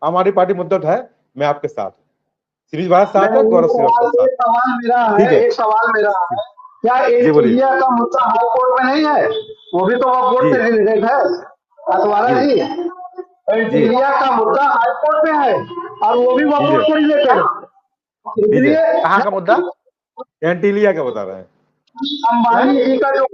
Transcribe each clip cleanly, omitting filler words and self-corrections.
हमारी पार्टी मुद्दा उठाए, मैं आपके साथ हूँ। शिरीष भारत साथ है, गौरव श्रीवास्तव साथ। सवाल मेरा है, ठीक है, एक सवाल मेरा है, क्या जी बोलिए। एंटीलिया का मुद्दा हाई कोर्ट में नहीं है? वो भी तो वोट से रिलेटेड है, अतवारा जी जी। जी एंटीलिया का मुद्दा हाई कोर्ट में है और वो भी वोट से रिलेटेड, इसलिए कहाँ का मुद्दा? एंटीलिया का बता रहे हैं। अंबानी जी का जो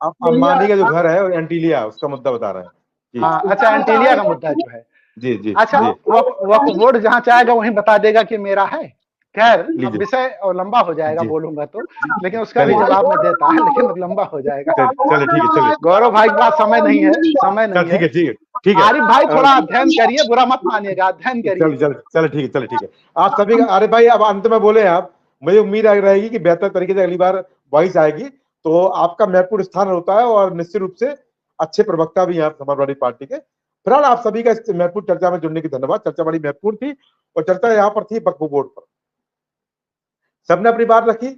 अंबानी का जो घर है एंटीलिया, उसका मुद्दा बता रहे हैं जी। हाँ, अच्छा, एंटीलिया का मुद्दा जो है। जी जी अच्छा, जी। वक्फ बोर्ड जहाँ चाहेगा वहीं बता देगा कि मेरा है। खैर, अब विषय और लंबा हो जाएगा बोलूंगा तो, लेकिन उसका भी जवाब में देता है, लेकिन लंबा हो जाएगा। चलिए ठीक है, चलिए। गौरव भाई के पास समय नहीं है, समय नहीं है। ठीक है। आरिफ भाई थोड़ा अध्ययन करिए, बुरा मत मानिएगा, अध्ययन करिए। चलो ठीक है। आप सभी, आरिफ भाई अब अंत में बोले आप, मुझे उम्मीद रहेगी कि बेहतर तरीके से अगली बार वॉइस आएगी, तो आपका महत्वपूर्ण स्थान होता है और निश्चित रूप से अच्छे प्रवक्ता भी हैं समाजवादी पार्टी के। फिलहाल आप सभी का इस महत्वपूर्ण चर्चा में जुड़ने की धन्यवाद। चर्चा बड़ी महत्वपूर्ण थी और चर्चा यहाँ पर थी वक्फ बोर्ड पर। सबने अपनी बात रखी।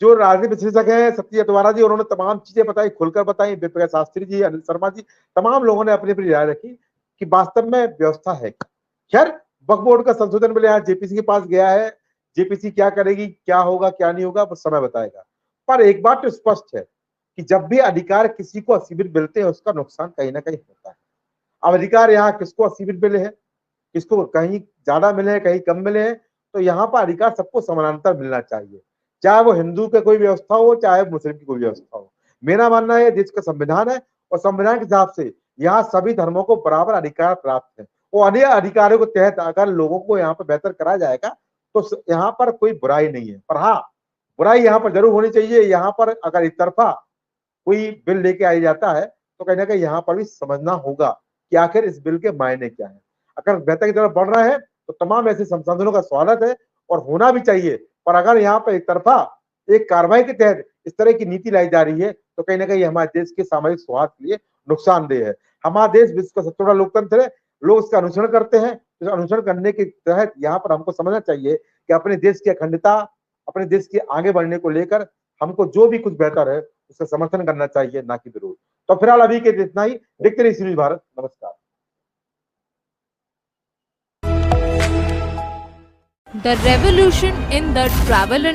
जो राजनीतिक विश्लेषक है सत्य अतवारा जी, उन्होंने तमाम चीजें बताई, खुलकर बताई। वेदप्रकाश शास्त्री जी, अनिल शर्मा जी, तमाम लोगों ने अपनी अपनी राय रखी कि वास्तव में व्यवस्था है। खैर, वक्फ बोर्ड का संशोधन बिल यहाँ जेपीसी के पास गया है। जेपीसी क्या करेगी, क्या होगा क्या नहीं होगा, बस समय बताएगा। पर एक बात तो स्पष्ट है कि जब भी अधिकार किसी को असीमित मिलते हैं, उसका नुकसान कहीं ना कहीं होता है। अब अधिकार यहाँ किसको असीमित मिले हैं, किसको कहीं ज्यादा मिले हैं, कहीं कम मिले हैं, तो यहाँ पर अधिकार सबको समानांतर मिलना चाहिए, चाहे वो हिंदू का कोई व्यवस्था हो, चाहे मुस्लिम की कोई व्यवस्था हो। मेरा मानना है देश का संविधान है और संविधान के हिसाब से यहाँ सभी धर्मों को बराबर अधिकार प्राप्त है। और अन्य अधिकारों के तहत अगर लोगों को यहाँ पर बेहतर कराया जाएगा तो यहाँ पर कोई बुराई नहीं है। पर हाँ, बुराई यहाँ पर जरूर होनी चाहिए। यहाँ पर अगर एक तरफा कोई बिल लेके आ जाता है तो कहीं ना कहीं यहाँ पर भी समझना होगा कि आखिर इस बिल के मायने क्या है। अगर बेहतर की तरफ बढ़ रहा है तो तमाम ऐसे संसाधनों का स्वागत है और होना भी चाहिए। पर अगर यहाँ पर एक तरफा एक कार्रवाई के तहत इस तरह की नीति लाई जा रही है तो कहीं ना कहीं हमारे देश के सामाजिक सौहार्द के लिए नुकसानदेह है। हमारा देश विश्व का सबसे बड़ा लोकतंत्र है, लोग उसका अनुसरण करते हैं। तो अनुसरण करने के तहत यहाँ पर हमको समझना चाहिए कि अपने देश की अखंडता, अपने देश के आगे बढ़ने को लेकर हमको जो भी कुछ बेहतर है उसका समर्थन करना चाहिए, ना कि विरोध। तो फिलहाल अभी के इतना ही। देखते रहिए श्री भारत। नमस्कार। The revolution in the travel industry